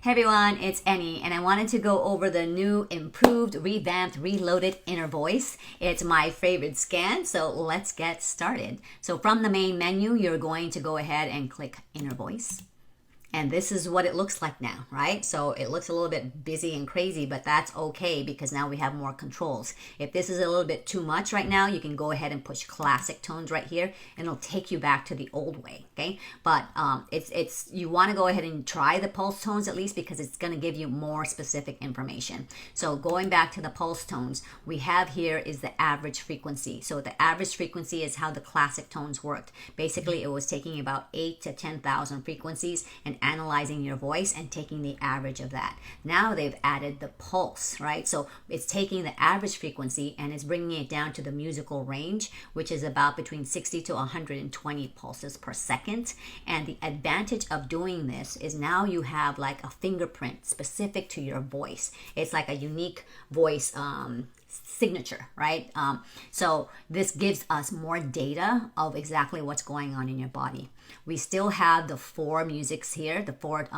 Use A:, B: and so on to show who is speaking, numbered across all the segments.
A: Hey everyone, it's Annie, and I wanted to go over the new, improved, revamped, reloaded inner voice. It's my favorite scan, so let's get started. So from the main menu, you're going to go ahead and click inner voice. And this is what it looks like now, right? So it looks a little bit busy and crazy, but that's okay because now we have more controls. If this is a little bit too much right now, you can go ahead and push classic tones right here and it'll take you back to the old way, okay? But you wanna go ahead and try the pulse tones at least because it's gonna give you more specific information. So going back to the pulse tones, we have here is the average frequency. So the average frequency is how the classic tones worked. Basically, it was taking about 8 to 10,000 frequencies and analyzing your voice and taking the average of that. Now they've added the pulse, right? So it's taking the average frequency and it's bringing it down to the musical range, which is about between 60 to 120 pulses per second. And the advantage of doing this is now you have like a fingerprint specific to your voice. It's like a unique voice signature, right? So this gives us more data of exactly what's going on in your body. We still have the 4 musics here, the 4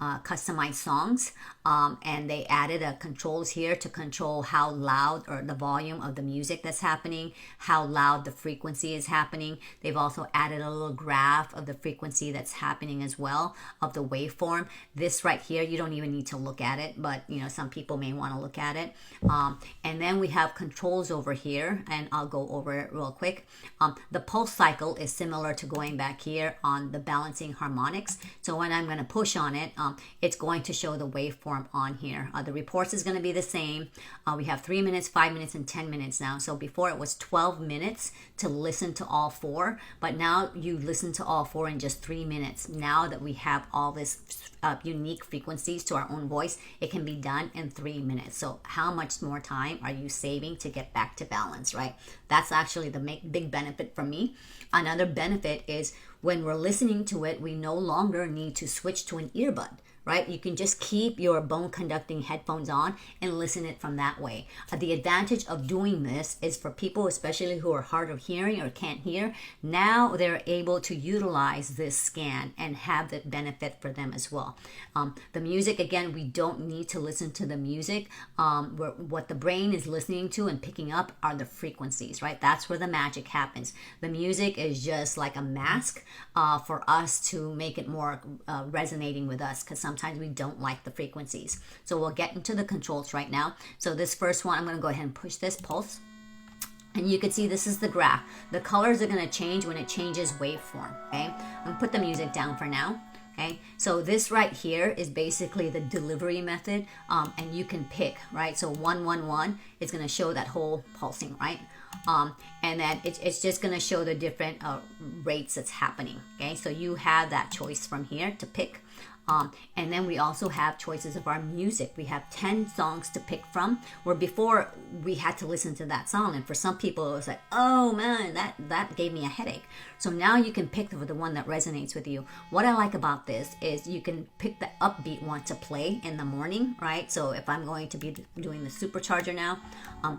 A: customized songs, and they added controls here to control how loud or the volume of the music that's happening, how loud the frequency is happening. They've also added a little graph of the frequency that's happening as well, of the waveform. This right here, you don't even need to look at it, but you know, some people may want to look at it. And then we have controls over here, and I'll go over it real quick. The pulse cycle is similar to going back here on the balancing harmonics. So when I'm going to push on it, it's going to show the waveform on here. The reports is going to be the same. We have 3 minutes, 5 minutes, and 10 minutes now. So before it was 12 minutes to listen to all 4, but now you listen to all 4 in just 3 minutes. Now that we have all this unique frequencies to our own voice, it can be done in 3 minutes. So how much more time are you saving to get back to balance, right? That's actually the big benefit for me. Another benefit is when we're listening to it, we no longer need to switch to an earbud, right? You can just keep your bone conducting headphones on and listen it from that way. The advantage of doing this is for people, especially who are hard of hearing or can't hear, now they're able to utilize this scan and have the benefit for them as well. The music, again, we don't need to listen to the music. What the brain is listening to and picking up are the frequencies, right? That's where the magic happens. The music is just like a mask for us to make it more resonating with us, because sometimes we don't like the frequencies. So we'll get into the controls right now. So this first one, I'm going to go ahead and push this pulse. And you can see this is the graph. The colors are going to change when it changes waveform, okay? I'm going to put the music down for now. Okay, so this right here is basically the delivery method, and you can pick, right? So 111 is going to show that whole pulsing, right? And then it's just going to show the different rates that's happening. Okay, so you have that choice from here to pick. And then we also have choices of our music. We have 10 songs to pick from, where before we had to listen to that song. And for some people, it was like, oh man, that gave me a headache. So now you can pick the one that resonates with you. What I like about this is you can pick the upbeat one to play in the morning, right? So if I'm going to be doing the supercharger now,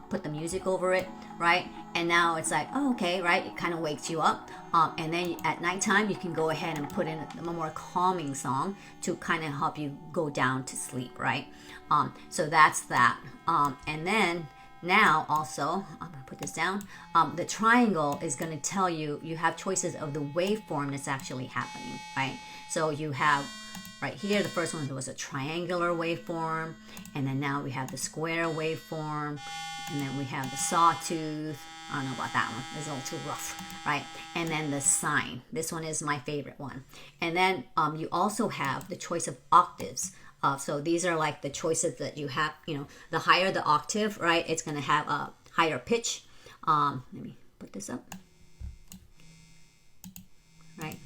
A: put the music over it, right? And now it's like, oh, okay, right? It kind of wakes you up. And then at nighttime, you can go ahead and put in a more calming song to kind of help you go down to sleep, right? So that's that. And then now also, I'm going to put this down. The triangle is going to tell you, you have choices of the waveform that's actually happening, right? So you have right here, the first one was a triangular waveform. And then now we have the square waveform. And then we have the sawtooth. I don't know about that one. It's a little too rough, right? And then the sine. This one is my favorite one. And then you also have the choice of octaves. So these are like the choices that you have, you know, the higher the octave, right? It's going to have a higher pitch. Let me put this up. Right?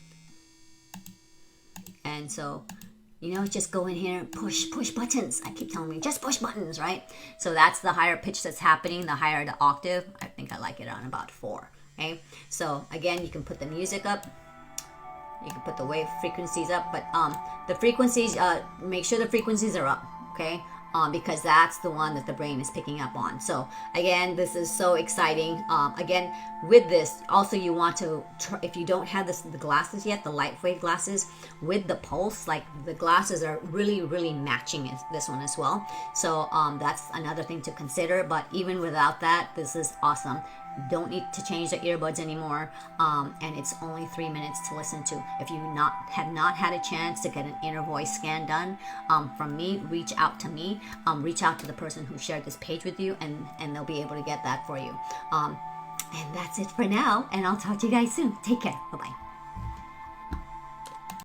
A: And so, you know, just go in here and push buttons. I keep telling me, just push buttons, right? So that's the higher pitch that's happening, the higher the octave. I think I like it on about 4, okay? So again, you can put the music up. You can put the wave frequencies up, but the frequencies, make sure the frequencies are up, okay? because that's the one that the brain is picking up on. So again, this is so exciting. Again, with this, also you want to, if you don't have the glasses yet, the lightweight glasses, with the pulse, like the glasses are really, really matching this one as well. So that's another thing to consider. But even without that, this is awesome. Don't need to change the earbuds anymore, and it's only 3 minutes to listen to. If you have not had a chance to get an inner voice scan done from me, reach out to me, reach out to the person who shared this page with you, and they'll be able to get that for you. And that's it for now, and I'll talk to you guys soon. Take care. Bye-bye.